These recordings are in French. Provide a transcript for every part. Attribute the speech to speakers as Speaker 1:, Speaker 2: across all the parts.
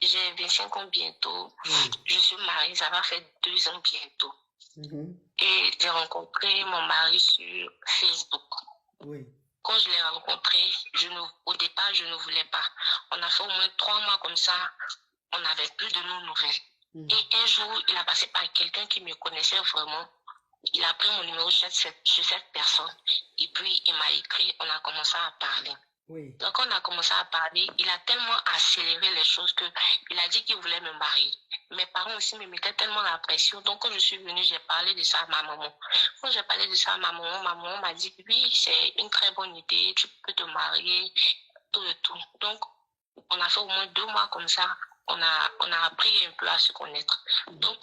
Speaker 1: j'ai 25 ans bientôt. Je suis mariée, ça va faire 2 ans bientôt. Et j'ai rencontré mon mari sur Facebook.
Speaker 2: Oui.
Speaker 1: Quand je l'ai rencontré, au départ, je ne voulais pas. On a fait au moins 3 mois comme ça. On n'avait plus de nos nouvelles. Et un jour, il a passé par quelqu'un qui me connaissait vraiment. Il a pris mon numéro chez cette personne. Et puis, il m'a écrit, on a commencé à parler.
Speaker 2: Oui.
Speaker 1: Donc, on a commencé à parler. Il a tellement accéléré les choses qu'il a dit qu'il voulait me marier. Mes parents aussi me mettaient tellement la pression. Donc, quand je suis venue, j'ai parlé de ça à ma maman. Quand j'ai parlé de ça à ma maman m'a dit, oui, c'est une très bonne idée, tu peux te marier, tout et tout. Donc, on a fait au moins 2 mois comme ça. On a appris un peu à se connaître. Donc,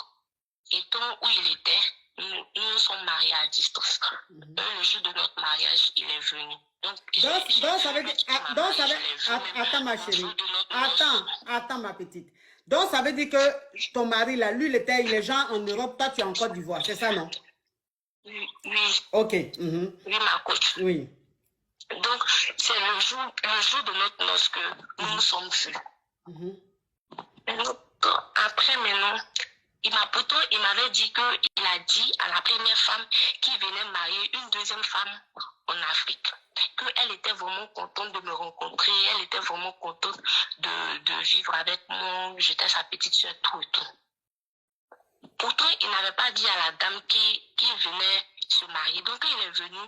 Speaker 1: étant où il était, nous sommes mariés à distance. Le jour de notre mariage, il est venu. Donc ça veut dire,
Speaker 2: attends ma chérie, attends ma petite. Donc ça veut dire que ton mari là, lui il est genre en Europe, toi tu es en Côte d'Ivoire, c'est ça non?
Speaker 1: Oui.
Speaker 2: Ok.
Speaker 1: Oui, ma coach.
Speaker 2: Oui.
Speaker 1: Donc c'est le jour de notre noce que nous nous sommes vus. Après maintenant, il m'avait dit qu'il a dit à la première femme qui venait marier une deuxième femme en Afrique. Qu'elle était vraiment contente de me rencontrer, elle était vraiment contente de vivre avec moi, j'étais sa petite soeur, tout et tout. Pourtant, il n'avait pas dit à la dame qui venait se marier. Donc, quand il est venu,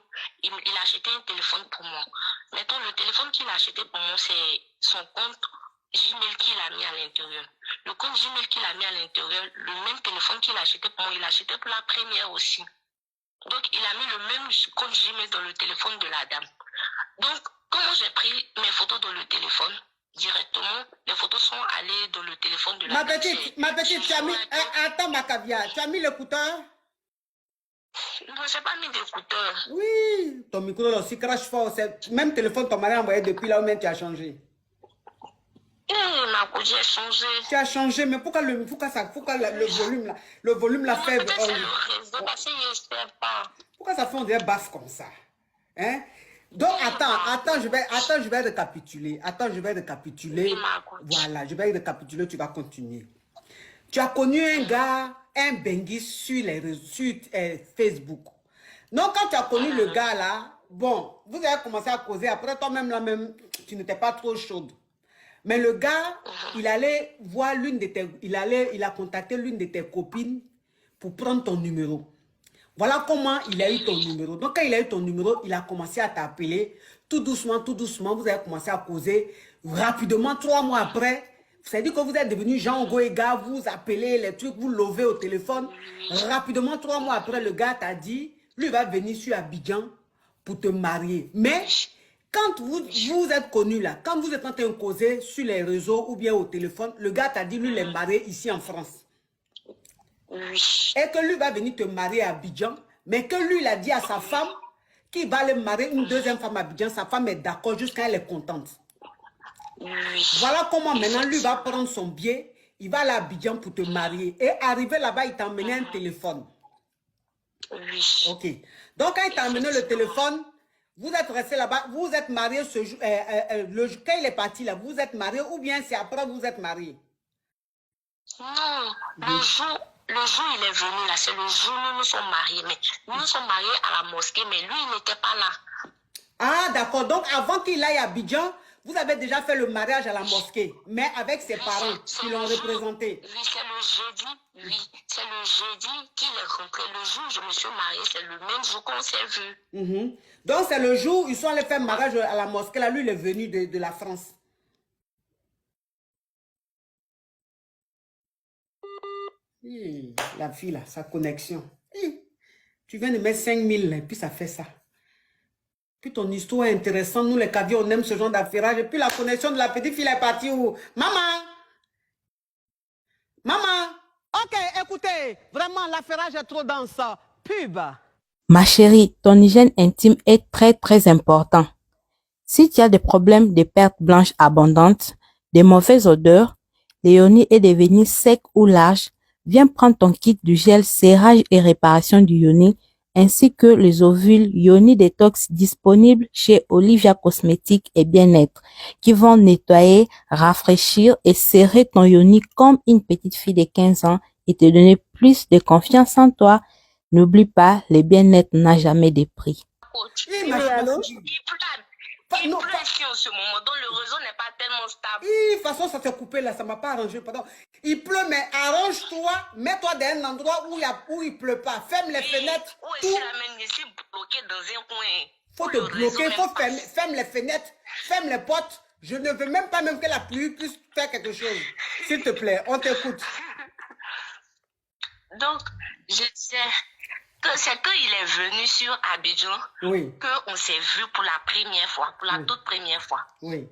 Speaker 1: il a acheté un téléphone pour moi. Maintenant, le téléphone qu'il a acheté pour moi, c'est son compte Gmail qu'il a mis à l'intérieur. Le compte Gmail qu'il a mis à l'intérieur, le même téléphone qu'il a acheté pour moi, il a acheté pour la première aussi. Donc, il a mis le même compte Gmail dans le téléphone de la dame. Donc, comment j'ai pris mes photos dans le téléphone, directement, les photos sont allées dans le téléphone de la dame.
Speaker 2: Ma petite, tu as mis... Attends, ma caviar, tu as mis l'écouteur?
Speaker 1: Non, je n'ai pas mis d'écouteur.
Speaker 2: Oui, ton micro là aussi crache fort. Même téléphone, ton mari a envoyé depuis là où même tu as changé.
Speaker 1: Ma coach, j'ai changé.
Speaker 2: Tu as changé, mais pourquoi le volume là fait...
Speaker 1: Peut-être c'est le réseau, parce que je ne sais pas.
Speaker 2: Pourquoi ça fait on dirait basse comme ça? Hein? Donc, attends, je vais récapituler. Voilà, je vais récapituler, tu vas continuer. Tu as connu un gars, un Bengui sur les réseaux, sur Facebook. Donc, quand tu as connu le gars là, bon, vous avez commencé à causer. Après, toi-même, là même, tu n'étais pas trop chaude. Mais le gars, il allait voir il a contacté l'une de tes copines pour prendre ton numéro. Voilà comment il a eu ton numéro. Donc, quand il a eu ton numéro, il a commencé à t'appeler. Tout doucement, vous avez commencé à causer. Rapidement, 3 mois après, c'est-à-dire que vous êtes devenu Jean Goéga, vous appelez les trucs, vous lovez au téléphone. Rapidement, 3 mois après, le gars t'a dit, lui va venir sur Abidjan pour te marier. Mais, quand vous êtes connu là, quand vous êtes en train de causer sur les réseaux ou bien au téléphone, le gars t'a dit, lui, il est marié ici en France. Et que lui va venir te marier à Abidjan, mais que lui, il a dit à sa femme qu'il va aller marier une deuxième femme à Abidjan. Sa femme est d'accord jusqu'à elle est contente. Voilà comment maintenant lui va prendre son billet, il va aller à Abidjan pour te marier. Et arrivé là-bas, il t'a emmené un téléphone. Ok. Donc quand il t'a emmené le téléphone, vous êtes resté là-bas, vous êtes marié ce jour, quand il est parti là, vous êtes marié ou bien c'est après vous êtes marié?
Speaker 1: Non, le jour il est venu là, c'est le jour où nous sommes mariés. Mais nous sommes mariés à la mosquée, mais lui, il n'était pas là.
Speaker 2: Ah, d'accord. Donc, avant qu'il aille à Abidjan, vous avez déjà fait le mariage à la mosquée, mais avec ses parents qui l'ont représenté.
Speaker 1: Oui, c'est le jeudi. Oui, c'est le jeudi qu'il est rentré. Le jour où je me suis mariée, c'est le même jour qu'on s'est vu.
Speaker 2: Donc, c'est le jour où ils sont allés faire mariage à la mosquée. Là, lui, il est venu de la France. La fille, là, sa connexion. Tu viens de mettre 5000 et puis ça fait ça. Puis ton histoire est intéressante. Nous, les caviers, on aime ce genre d'affairage. Et puis la connexion de la petite fille est partie où? Maman! Maman! Ok, écoutez, vraiment, l'affairage est trop dense. Pub!
Speaker 3: Ma chérie, ton hygiène intime est très important. Si tu as des problèmes de pertes blanches abondantes, des mauvaises odeurs, des yoni et des venins secs ou larges, viens prendre ton kit du gel serrage et réparation du yoni ainsi que les ovules Yoni Detox disponibles chez Olivia Cosmétiques et Bien-être, qui vont nettoyer, rafraîchir et serrer ton yoni comme une petite fille de 15 ans et te donner plus de confiance en toi. N'oublie pas, le bien-être n'a jamais de prix.
Speaker 1: Coach.
Speaker 2: Eh,
Speaker 4: Oui,
Speaker 2: ma
Speaker 4: allô?
Speaker 2: chérie.
Speaker 1: Il
Speaker 2: Non,
Speaker 1: pleut ici en ce moment, donc le réseau n'est pas tellement stable.
Speaker 2: de toute façon, ça s'est coupé là, ça ne m'a pas arrangé. Pardon. Il pleut, mais arrange-toi, mets-toi dans un endroit où il ne pleut pas. Ferme les fenêtres.
Speaker 1: Où
Speaker 2: Tout.
Speaker 1: est-ce la même ici bloqué dans un coin?
Speaker 2: Faut
Speaker 1: Où
Speaker 2: te
Speaker 1: le réseau
Speaker 2: bloquer,
Speaker 1: même
Speaker 2: faut
Speaker 1: passe.
Speaker 2: ferme les fenêtres, ferme les portes. Je ne veux même pas que la pluie puisse faire quelque chose. S'il te plaît, on t'écoute.
Speaker 1: Donc, je sais que c'est qu'il est venu sur Abidjan
Speaker 2: Oui,
Speaker 1: qu'on s'est vu pour la première fois, pour la
Speaker 2: Oui.
Speaker 1: toute première fois.
Speaker 2: oui.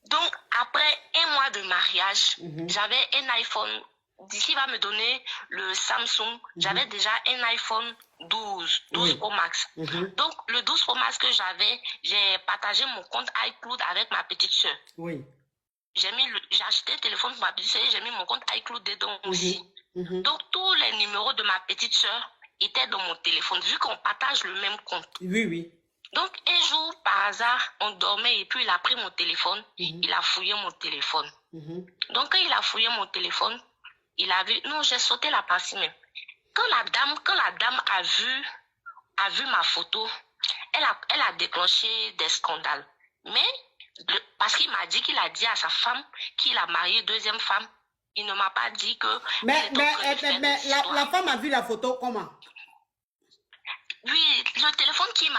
Speaker 1: Donc, après un mois de mariage,
Speaker 2: Mhm.
Speaker 1: j'avais un iPhone. D'ici, il va me donner le Samsung. J'avais déjà un iPhone 12
Speaker 2: Oui.
Speaker 1: Pro Max.
Speaker 2: Mhm.
Speaker 1: Donc, le 12 Pro Max que j'avais, j'ai partagé mon compte iCloud avec ma petite soeur.
Speaker 2: Oui.
Speaker 1: J'ai acheté le téléphone pour ma petite soeur et j'ai mis mon compte iCloud dedans aussi.
Speaker 2: Mhm.
Speaker 1: Donc, tous les numéros de ma petite soeur étaient dans mon téléphone, vu qu'on partage le même compte.
Speaker 2: Oui, oui.
Speaker 1: Donc, un jour, par hasard, on dormait et puis il a pris mon téléphone, il a fouillé mon téléphone.
Speaker 2: Mhm.
Speaker 1: Donc, quand il a fouillé mon téléphone, il a vu, non, j'ai sauté la partie même. Quand la dame a vu ma photo, elle a déclenché des scandales. Mais, parce qu'il m'a dit qu'il a dit à sa femme qu'il a marié deuxième femme, il ne m'a pas dit que...
Speaker 2: Mais la femme a vu la photo comment?
Speaker 1: Oui, le téléphone qu'il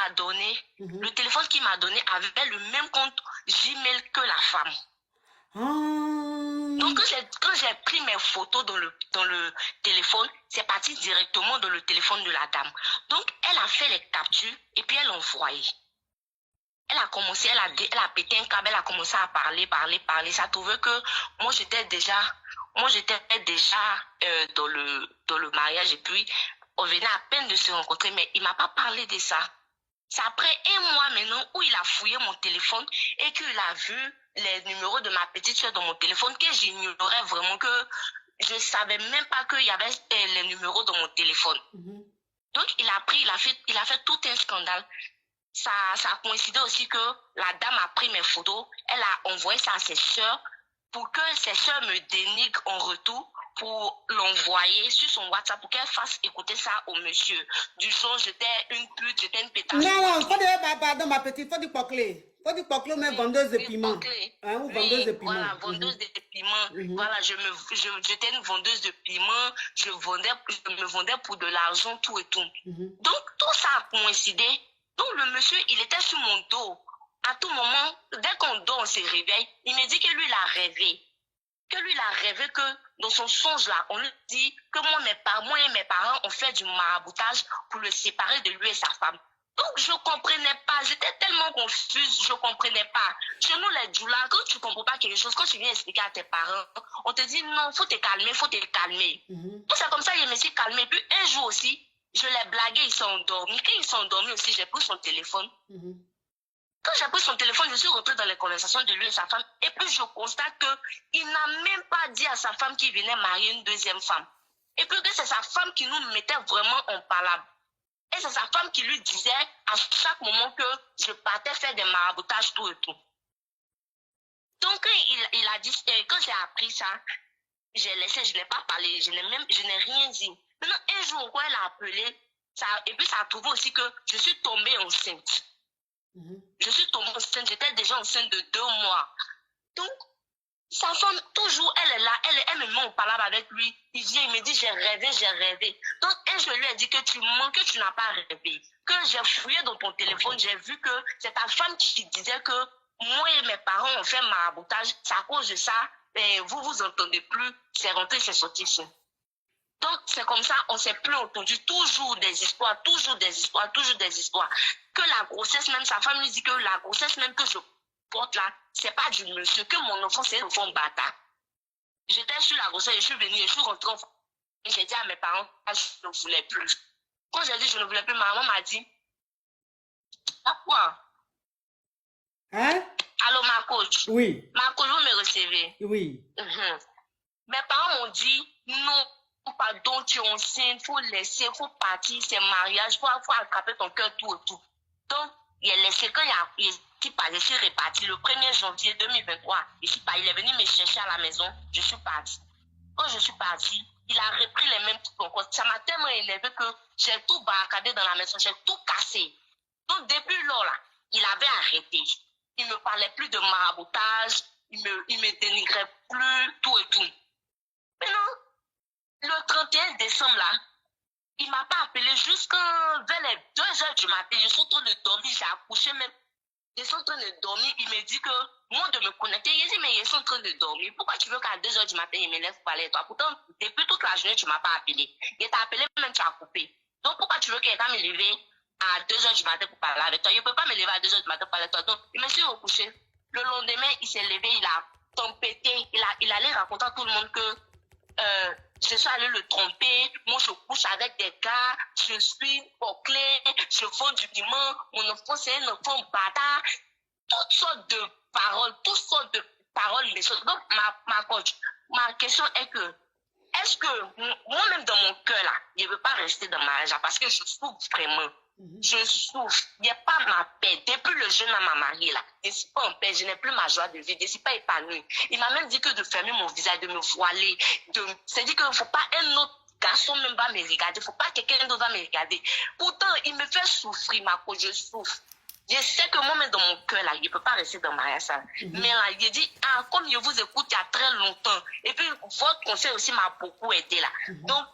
Speaker 1: m'a donné, avait le même compte Gmail que la femme.
Speaker 2: Ah.
Speaker 1: Donc, quand j'ai pris mes photos dans le téléphone, c'est parti directement dans le téléphone de la dame. Donc, elle a fait les captures et puis elle a envoyé. Elle a pété un câble, elle a commencé à parler. Ça trouvait que moi, j'étais déjà dans le mariage et puis on venait à peine de se rencontrer, mais il ne m'a pas parlé de ça. C'est après un mois maintenant où il a fouillé mon téléphone et qu'il a vu les numéros de ma petite soeur dans mon téléphone que j'ignorais vraiment, que je ne savais même pas qu'il y avait les numéros dans mon téléphone. Donc, il a fait tout un scandale. Ça a coïncidé aussi que la dame a pris mes photos, elle a envoyé ça à ses soeurs pour que ses soeurs me dénigrent en retour, pour l'envoyer sur son WhatsApp pour qu'elle fasse écouter ça au monsieur. Du genre, j'étais une pute, j'étais une pétasse.
Speaker 2: Non, faut dire, pardon, ma petite, faut dire pocler. Faut dire pocler, mais vendeuse de piment. Hein, ou vendeuse de piment.
Speaker 1: Voilà, vendeuse de piment. Voilà, j'étais une vendeuse de piment, je me vendais pour de l'argent, tout et tout. Donc, tout ça a coïncidé. Donc, le monsieur, il était sur mon dos. À tout moment, dès qu'on dort, on se réveille, il me dit que lui, il a rêvé. Que dans son songe-là, on lui dit que moi et mes parents ont fait du maraboutage pour le séparer de lui et sa femme. Donc, je ne comprenais pas. J'étais tellement confuse, je ne comprenais pas. Chez nous, les djoulas, quand tu ne comprends pas quelque chose, quand tu viens expliquer à tes parents, on te dit non, il faut te calmer, Donc, c'est comme ça que je me suis calmée. Puis, un jour aussi, je l'ai blagué, ils sont endormis. Quand ils sont endormis aussi, j'ai pris son téléphone. Quand j'ai pris son téléphone, je suis rentrée dans les conversations de lui et sa femme. Et puis, je constate qu'il n'a même pas dit à sa femme qu'il venait marier une deuxième femme. Et puis, que c'est sa femme qui nous mettait vraiment en palabre. Et c'est sa femme qui lui disait à chaque moment que je partais faire des maraboutages, tout et tout. Donc, il a dit, quand j'ai appris ça, j'ai laissé, je n'ai pas parlé, je n'ai rien dit. Maintenant, un jour, quand elle a appelé, et puis ça a trouvé aussi que je suis tombée enceinte. Je suis tombée enceinte, j'étais déjà enceinte de 2 mois. Donc, sa femme, toujours, elle est là, elle me met en palabre avec lui. Il vient, il me dit, j'ai rêvé. Donc, et je lui ai dit que tu mens, que tu n'as pas rêvé. Que j'ai fouillé dans ton téléphone, j'ai vu que c'est ta femme qui disait que moi et mes parents ont fait maraboutage. C'est à cause de ça, vous vous entendez plus, c'est rentré, c'est sorti ici. Donc, c'est comme ça, on ne s'est plus entendu. Toujours des histoires. Que la grossesse même, sa femme lui dit que la grossesse même que je porte là, c'est pas du monsieur, que mon enfant, c'est un enfant bâtard. J'étais sur la grossesse, je suis venue, je suis rentrée en France. Et j'ai dit à mes parents, je ne voulais plus. Quand j'ai dit je ne voulais plus, ma maman m'a dit, ah quoi?
Speaker 2: Hein?
Speaker 1: Allô, ma coach?
Speaker 2: Oui.
Speaker 1: Ma coach, vous me recevez?
Speaker 2: Oui.
Speaker 1: Mes parents m'ont dit, non, pardon, tu es enceinte, faut laisser, faut partir, c'est mariage, faut attraper ton cœur, tout et tout. Donc, il a laissé, quand il je suis reparti le 1er janvier 2023. Il est venu me chercher à la maison, je suis partie. Quand je suis partie, il a repris les mêmes trucs encore. Ça m'a tellement élevé que j'ai tout barricadé dans la maison, j'ai tout cassé. Donc, depuis lors, là, il avait arrêté. Il ne me parlait plus de maraboutage, il me dénigrait plus, tout et tout. Maintenant, le 31 décembre, là, il ne m'a pas appelé jusqu'à vers les 2 heures du matin. Je suis en train de dormir, j'ai accouché même. Je suis en train de dormir, il me dit que moi de me connecter. Il dit, mais je suis en train de dormir. Pourquoi tu veux qu'à 2 heures du matin, il me laisse parler à toi? Pourtant, depuis toute la journée, tu ne m'as pas appelé. Il t'a appelé, même tu as coupé. Donc, pourquoi tu veux qu'il va me lever à 2 heures du matin pour parler avec toi? Je ne peux pas me lever à 2 heures du matin pour parler avec toi. Donc, il me suis recouché. Le lendemain, il s'est levé, il a tempêté. Il allait raconter à tout le monde que je suis allée le tromper, moi je couche avec des gars, je suis bouclée, je vends du piment, mon enfant c'est un enfant bâtard, toutes sortes de paroles, des choses. Donc ma coach, ma question est que, est-ce que moi-même dans mon cœur là, je ne veux pas rester dans ma mariage parce que je souffre vraiment. Je souffre, il n'y a pas ma paix. Depuis le jeune homme m'a marié là, je ne suis pas en paix, je n'ai plus ma joie de vivre, je ne suis pas épanouie. Il m'a même dit que de fermer mon visage, de me voiler, c'est-à-dire qu'il ne faut pas un autre garçon même va me regarder, il ne faut pas quelqu'un d'autre va me regarder. Pourtant, il me fait souffrir, ma cause, je souffre. Je sais que moi-même dans mon cœur là, je ne peux pas rester dans ma mariage. Mais là, il dit, ah, comme je vous écoute il y a très longtemps, et puis votre conseil aussi m'a beaucoup aidé là. Donc,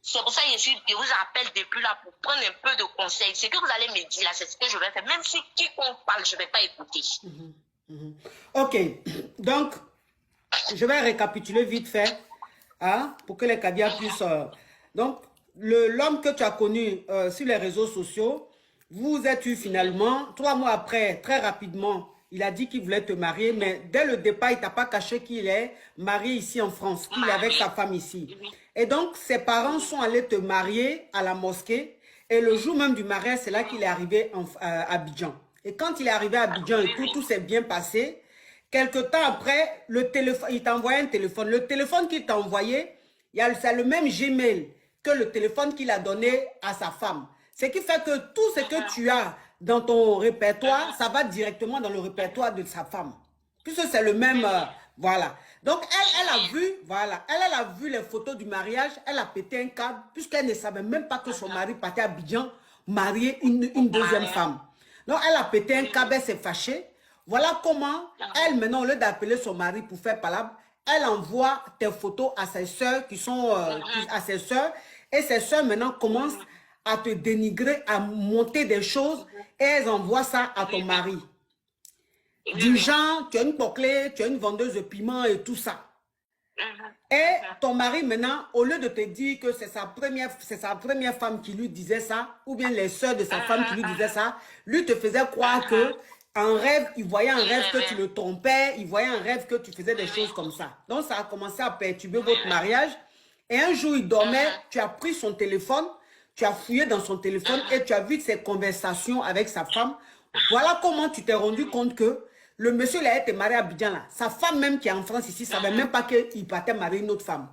Speaker 1: c'est pour ça que je vous appelle depuis là pour prendre un peu de conseils. Ce que vous allez me dire là, c'est ce que je vais faire. Même si quiconque parle, je ne vais pas écouter.
Speaker 2: Ok, donc, je vais récapituler vite fait, hein, pour que les Kadia puissent... donc, l'homme que tu as connu sur les réseaux sociaux, vous êtes eu finalement, 3 mois après, très rapidement, il a dit qu'il voulait te marier, mais dès le départ, il ne t'a pas caché qu'il est marié ici en France, qu'il est avec sa femme ici. Et donc, ses parents sont allés te marier à la mosquée. Et le jour même du mariage, c'est là qu'il est arrivé à Abidjan. Et quand il est arrivé à Abidjan et tout s'est bien passé. Quelque temps après, le téléphone, il t'a envoyé un téléphone. Le téléphone qu'il t'a envoyé, c'est le même Gmail que le téléphone qu'il a donné à sa femme. Ce qui fait que tout ce que tu as dans ton répertoire, ça va directement dans le répertoire de sa femme. Puisque c'est le même... voilà. Donc, elle a vu, voilà, elle a vu les photos du mariage, elle a pété un câble, puisqu'elle ne savait même pas que son mari partait à Abidjan marier une deuxième femme. Donc, elle a pété un câble, elle s'est fâchée. Voilà comment, elle, maintenant, au lieu d'appeler son mari pour faire palabre, elle envoie tes photos à ses soeurs qui sont, à ses soeurs, et ses soeurs, maintenant, commencent à te dénigrer, à monter des choses, et elles envoient ça à ton mari. Du genre, tu as une bouclée, tu as une vendeuse de piment et tout ça. Et ton mari, maintenant, au lieu de te dire que c'est sa première femme qui lui disait ça, ou bien les soeurs de sa femme qui lui disaient ça, lui te faisait croire que en rêve, il voyait un rêve que tu le trompais, il voyait un rêve que tu faisais des choses comme ça. Donc, ça a commencé à perturber votre mariage. Et un jour, il dormait, tu as pris son téléphone, tu as fouillé dans son téléphone et tu as vu ses conversations avec sa femme. Voilà comment tu t'es rendu compte que le monsieur, il a été marié à Abidjan là. Sa femme même qui est en France ici, ne savait même pas qu'il partait marier une autre femme.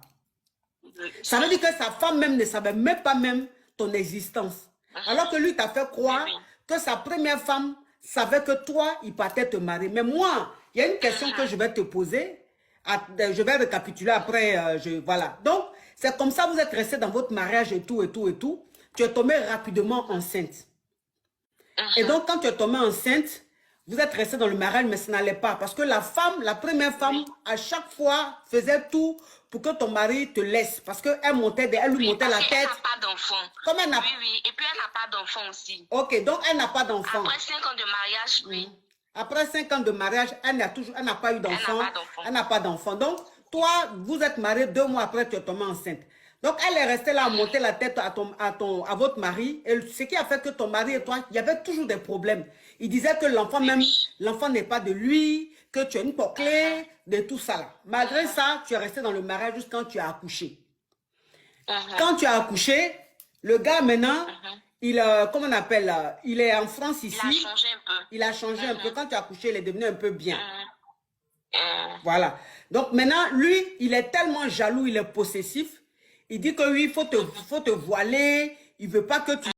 Speaker 2: Ça veut dire que sa femme même ne savait même pas même ton existence. Alors que lui t'a fait croire que sa première femme savait que toi, il partait te marier. Mais moi, il y a une question que je vais te poser. Je vais récapituler après. Voilà. Donc, c'est comme ça, vous êtes resté dans votre mariage et tout, et tout, et tout. Tu es tombé rapidement enceinte. Et donc, quand tu es tombée enceinte, vous êtes resté dans le mariage, mais ça n'allait pas. Parce que la femme, la première femme, à chaque fois, faisait tout pour que ton mari te laisse. Parce qu'elle lui montait la tête.
Speaker 1: Elle n'a pas d'enfant.
Speaker 2: Comme elle n'a...
Speaker 1: Oui. Et puis, elle n'a pas d'enfant aussi.
Speaker 2: Ok, donc elle n'a pas d'enfant.
Speaker 1: Après 5 ans de mariage, oui.
Speaker 2: Après 5 ans de mariage, elle n'a pas eu d'enfant. Elle n'a pas d'enfant. Donc, toi, vous êtes mariés 2 mois après, tu es tombée enceinte. Donc, elle est restée là à monter la tête à votre mari. Et ce qui a fait que ton mari et toi, il y avait toujours des problèmes. Il disait que l'enfant même, l'enfant n'est pas de lui, que tu as une clé, de tout ça là. Malgré ça, tu es resté dans le mariage jusqu'à quand tu as accouché. Quand tu as accouché, le gars maintenant, comment on appelle, il est en France ici.
Speaker 1: Il a changé un peu.
Speaker 2: Il a changé un peu. Quand tu as accouché, il est devenu un peu bien. Voilà. Donc maintenant, lui, il est tellement jaloux, il est possessif. Il dit que oui, faut te voiler. Il veut pas que tu